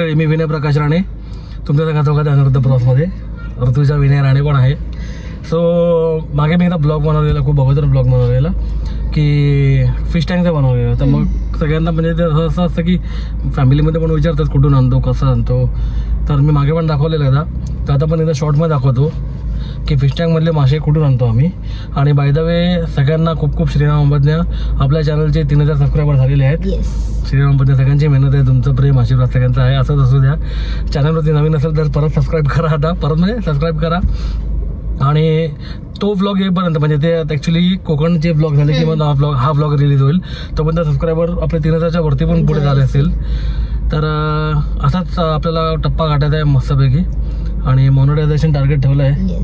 मंडळी, मी विनय प्रकाश राणे, तुमच्या सगळ्यांचा अनुरुद्ध प्रवासमध्ये ऋतुजा विनय राणे पण आहे. सो मागे मी एकदा ब्लॉग बनवलेला, खूप अगोदर ब्लॉग बनवलेला की फिश टँकचा बनवलेला. तर मग सगळ्यांना म्हणजे ते असं असतं की फॅमिलीमध्ये पण विचारतात कुठून आणतो, कसं आणतो. तर मी मागे पण दाखवलेलं आहे, तर आता पण एकदा शॉर्टमध्ये दाखवतो की फिश टँकमधले मासे कुठून आणतो आम्ही. आणि बाय द वे सगळ्यांना खूप खूप श्रीराम अंबज्ञ. आपल्या चॅनलचे 3000 सबस्क्रायबर झालेले आहेत. श्रीराम अंबज्ञ सगळ्यांची मेहनत आहे, तुमचं प्रेम आशीर्वाद सगळ्यांचा आहे, असंच असू द्या. चॅनलवरती नवीन असेल तर परत सबस्क्राईब करा, आता परत म्हणजे सबस्क्राईब करा. आणि तो व्लॉग येईपर्यंत म्हणजे ते ॲक्च्युली कोकणचे व्लॉग झाले की मग हा व्लॉग रिलीज होईल, तोपर्यंत सबस्क्रायबर आपले 3000च्या वरती पण पुढे झाले असेल. तर असाच आपल्याला टप्पा गाठायचा आहे मस्तपैकी. आणि मॉनिटायझेशन टार्गेट ठेवलं आहे.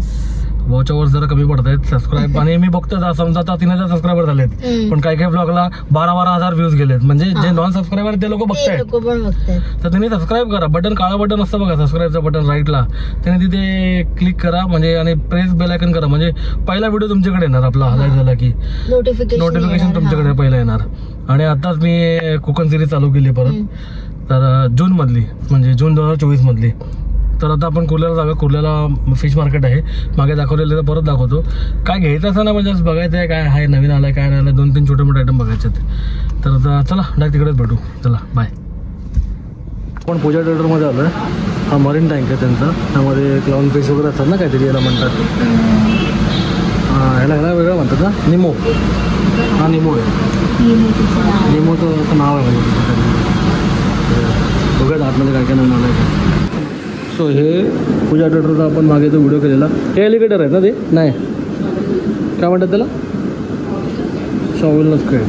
वॉच अवर्स जरा कमी पडत आहेत, सबस्क्राईब. आणि मी बघतो समजा आता 3000 सबस्क्रायबर झालेत, पण काही काही ब्लॉगला 12,000 व्ह्यूज गेलेत. म्हणजे जे नॉन सबस्क्रायबर ते लोक बघतायत, तर त्यांनी सबस्क्राईब करा. बटन, काळा बटन असतं बघा सबस्क्राईबचं बटन राईटला, त्यांनी तिथे क्लिक करा म्हणजे, आणि प्रेस बेल आयकन करा म्हणजे पहिला व्हिडिओ तुमच्याकडे येणार. आपला हायलाईट झाला की नोटिफिकेशन तुमच्याकडे पहिला येणार. आणि आताच मी कोकण सिरीज चालू केली परत, तर जूनमधली म्हणजे जून 2024 मधली. तर आता आपण कुर्ल्याला जाऊया. कुर्ल्याला फिश मार्केट आहे, मागे दाखवलेलं तर परत दाखवतो. काय घ्यायचं असं ना म्हणजे बघायचं आहे काय आहे नवीन आलं आहे काय नाही आलं, 2-3 छोटे मोठे आयटम बघायचे आहेत. तर आता चला डायरेक्ट तिकडेच भेटू. चला बाय. आपण पूजा थिएटरमध्ये आलो आहे. हा मरीन टँक आहे त्यांचा, त्यामध्ये क्लाउन फिश वगैरे असतात ना काहीतरी, याला म्हणतात ह्याला वेगळं म्हणतात ना, निमो. हा निमो आहे, निमोचं असं नाव आहे म्हणजे. बघायचं आतमध्ये काय काय नवीन आलं आहे. सो हे पूजा थिएटरचा आपण मागे तो व्हिडिओ केलेला, हे एलिगेटर आहेत ना ते, नाही काय म्हणतात त्याला, शॉवेलनच काय.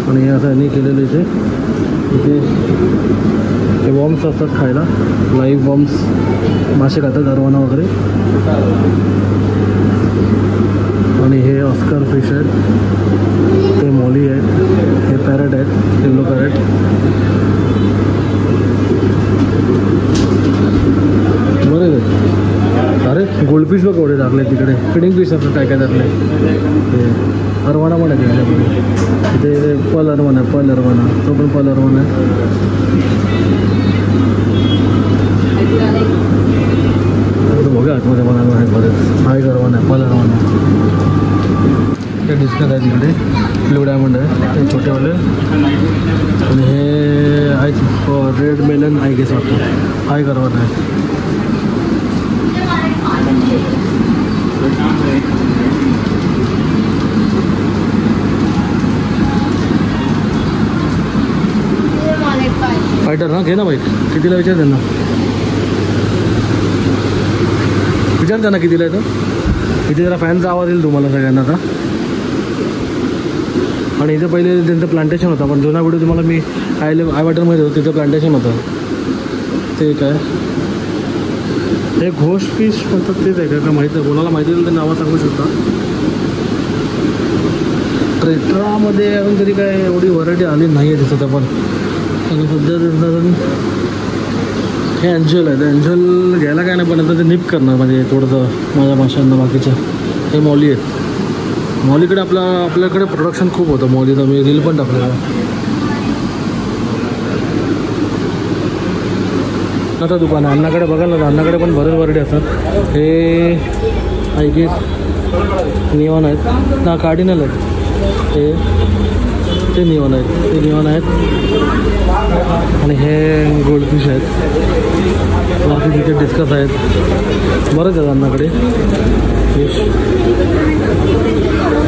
आणि हे असं यांनी केलेलं इथे हे वॉर्म्स असतात खायला, लाईव्ह वॉर्म्स, मासे खातात अरवाना वगैरे. आणि हे ऑस्कर फिश आहेत, ते मॉली आहेत, हे पॅरेट आहेत, येल्लो पॅरेट. बरं अरे गोल्डफिश बघ एवढे टाकले तिकडे, फिडिंग फिश असतात काय काय टाकले. हे अरवाना पण आहे त्याच्यामध्ये, इथे पल अरवाना आहे, पल अरवाना, तो पण पल अरवाना आहे. बघा आतमध्ये मला आहेत बरेच, हा एक अरवाना आहे, पल अरवाना. हे डिस्कस आहे तिकडे, ब्लू डायमंड आहे ते छोटेवाले. आणि हे आहे रेड मेलन आय गेस वाटतं, हा एक अरवाना आहे. फायटर ना, घे ना बाईक. कितीला विचार त्यांना, विचार त्यांना कितीला येतं. इथे जरा फॅनचा आवाज येईल तुम्हाला सगळ्यांना आता. आणि इथे पहिले त्यांचं प्लांटेशन होतं, पण जुना व्हिडिओ तुम्हाला मी आय बटनमध्ये होतं, तिथं प्लांटेशन होतं. ते काय हे घोष फिश म्हणतात तेच आहे का माहिती आहे, कोणाला माहिती असेल तर नावं सांगू शकता. ट्रेट्रामध्ये अजून तरी काय एवढी व्हरायटी आली नाही आहे दिसत आपण. आणि सध्या हे एन्जल आहे, तर एन्जल घ्यायला काय नाही, पण आता ते निप करणार म्हणजे थोडंसं माझ्या माशांना बाकीच्या. हे मॉली आहेत, मॉलीकडे आपल्याकडे प्रोडक्शन खूप होतं मॉलीचं, मी रील पण टाकलेलं. आता दुकान आहे अण्णाकडे बघायला ना, अण्णाकडे पण बरेच व्हरायटी असतात. हे आय गेस नियॉन आहेत ना, कार्डिनल आहेत, ते नियॉन आहेत, ते नियॉन आहेत. आणि हे गोल्डफिश आहेत, बाकी तिथे डिस्कस आहेत, बरेच आहेत अण्णाकडे फिश.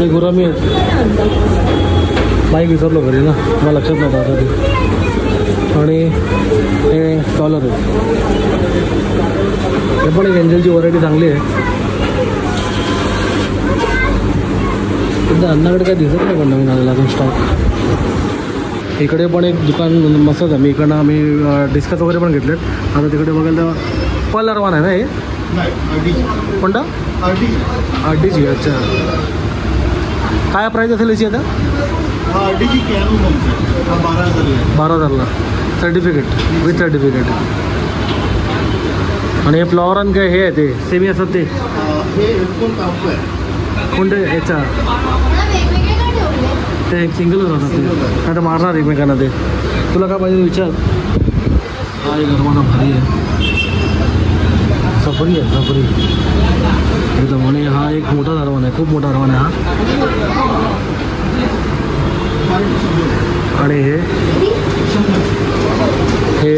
ते गुरामी आहेत, बाईक विसरलो घरी ना, मला लक्षात नव्हतं आता ते. आणि हे डॉलर आहेत, हे पण एक एंजलची व्हरायटी चांगली आहे. सध्या अण्णाकडे काय दिसत नाही पण नवीन आलेला अजून स्टॉक. इकडे पण एक दुकान मस्तच आहे, मी इकडनं आम्ही डिस्कस वगैरे पण घेतलेत. आता तिकडे बघायला पल अरवाना आहे ना, हे कोणता RDG. अच्छा, काय प्राईस असेल याची आता. RDG कॅनो 12,000ला सर्टिफिकेट, विथ सर्टिफिकेट. आणि हे फ्लॉवर काय हे आहे ते सेमी असतात ते कोणते याचा, ते एक सिंगलच होतात ते, आता मारणार एकमेकांना. ते तुला काय पाहिजे विचार. हा एक अरवाना भारी आहे, सफरी आहे सफरी एकदम. आणि हा एक मोठा अरवाना आहे, खूप मोठा अरवाना आहे हा. आणि हे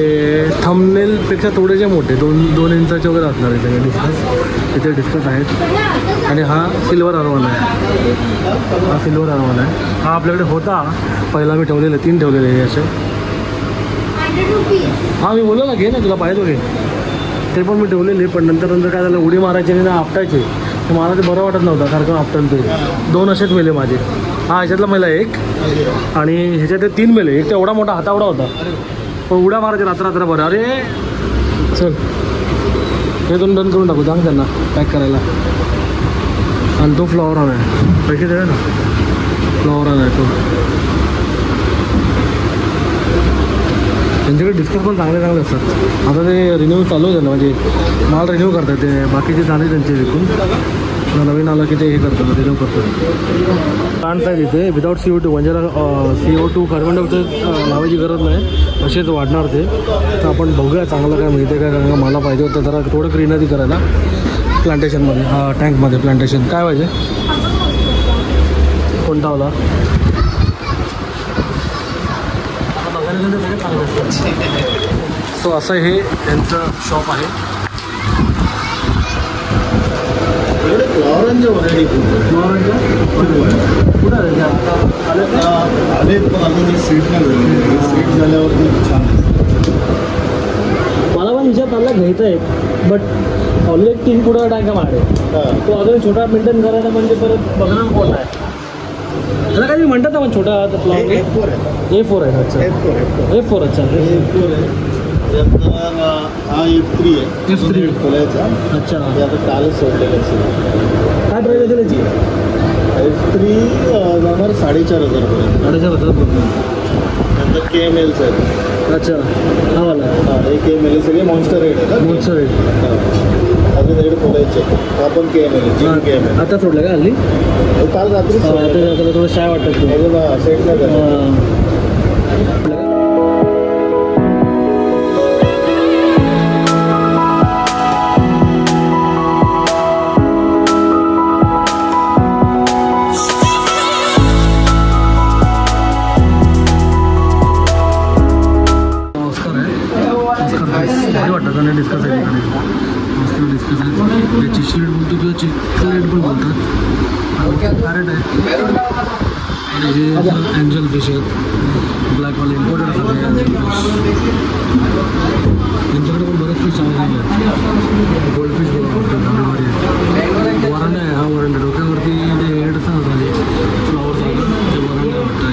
थंबनेलपेक्षा थोडेसे मोठे 2 इंचाचे वगैरे असणार आहे सगळे डिस्कस, इथे डिस्कस आहेत. आणि हा सिल्वर अरवाना आहे, हा सिल्वर अरवाना आहे. हा आपल्याकडे होता पहिला, मी ठेवलेले 3 ठेवलेले हे असे. हां मी बोललो ना घे ना, तुला पाहिजे घे. ते पण मी ठेवलेले, पण नंतर काय झालं, उडी मारायची आणि ना आपटायचे, तर मला ते बरं वाटत नव्हतं कारण का आपटायला ते 2 असेच मेले माझे. हा ह्याच्यातला मेला 1 आणि ह्याच्यात 3 मेले. एक तेवढा मोठा हातावडा होता, पण उड्या मारायचे रात्र बरं. अरे चल हे 2 डन करून टाकू, सांग त्यांना पॅक करायला. आणि तो फ्लॉवर ऑन आहे, पैसे द्या ना. फ्लॉवर ऑन आहे तो. त्यांच्याकडे डिस्कस पण चांगले असतात. आता ते रिन्यू चालू आहे, म्हणजे माल रिन्यू करतात ते, बाकीचे झाले त्यांचे विकून. नवीन आलं की ते हे करतात, रिन्यू करतात. प्लांट्स आहेत इथे विदाऊट CO2, म्हणजे CO2 कार्बन डायऑक्साईड लावायची गरज नाही, असेच वाढणार ते. तर आपण बघूया चांगलं काय मिळते काय, कारण मला पाहिजे होतं जरा थोडं ग्रीनरी करायला प्लांटेशनमध्ये. हा टँकमध्ये प्लांटेशन काय पाहिजे, कोणता वाला? सो असं हे त्यांचं शॉप आहे. फ्लॉवरांच्या व्हरायटी फ्लॉवरांच्या कुठं आले पण अजून सीट नाही झाली, सीट झाल्यावरती छान. मला पण विचार चालला घ्यायचं आहे, बट ऑलरेडी 3 पुढं टाका मारे, तो अजून छोटा मेंटेन करायचा म्हणजे परत बघणार कोण आहे त्याला. काही म्हणतात ना पण छोटा फ्लॉवर A4 आहे. A4 आहे. अच्छा A4 अच्छा A4 आहे. हा F3 आहे, F3 खोलायचा. अच्छा, ते आता कालच सोडलेलं असेल. काय प्राईस आहे त्याची? F3 जाणार 4,500 पर्यंत. 4,500. नंतर KMLचं आहे. अच्छा हा वाला. हां हे KML सगळे मॉन्स्टर रेट आहे. मोठचं रेट अजून रेट खोलायचे. हा पण KML KML आता सोडलं का हल्ली? काल रात्री आता थोडं शाय वाटतं तू अजून सेट नाही झालं. डिस्कस आहे मस्त डिस्कस आहे. याची स्लेट बोलतो किंवा चिकलेट पण बोलतात. कॅरेट आहे आणि हे एंजल फिश आहेत, ब्लॅकवाले इम्पोर्टेड असतात एंजल फिश. त्यांच्याकडे पण बरेच फिश चांगले आहेत. गोल्ड फिश वरांडा आहे. हा वरांडा डोक्यावरती ते हेड असं झाले फ्लॉवर झालं ते वरांडा वाटतं.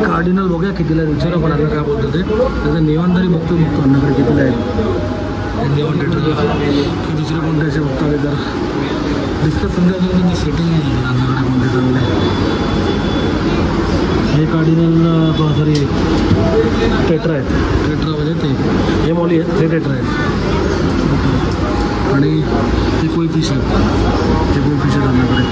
कार्डिनल बघूया कितीला आहे, विचारा पण आता काय बोलतो ते. त्याचं निवान तरी बघतो अन्नाकडे कितीला आहे निवान डेटर की दुसरे कोणते असे बघतो आहे. तर डिस्कस समजा सेटिंग नाही झालं अन्नाकडे कोणते चांगले. हे कार्डिनल सॉरी टेट्रा आहेत. टेट्रा म्हणजे ते हे मॉली आहेत, हे टेट्रा आहेत. आणि हे कोई फिश आहे, हे कोई फिश आहे आपल्याकडे.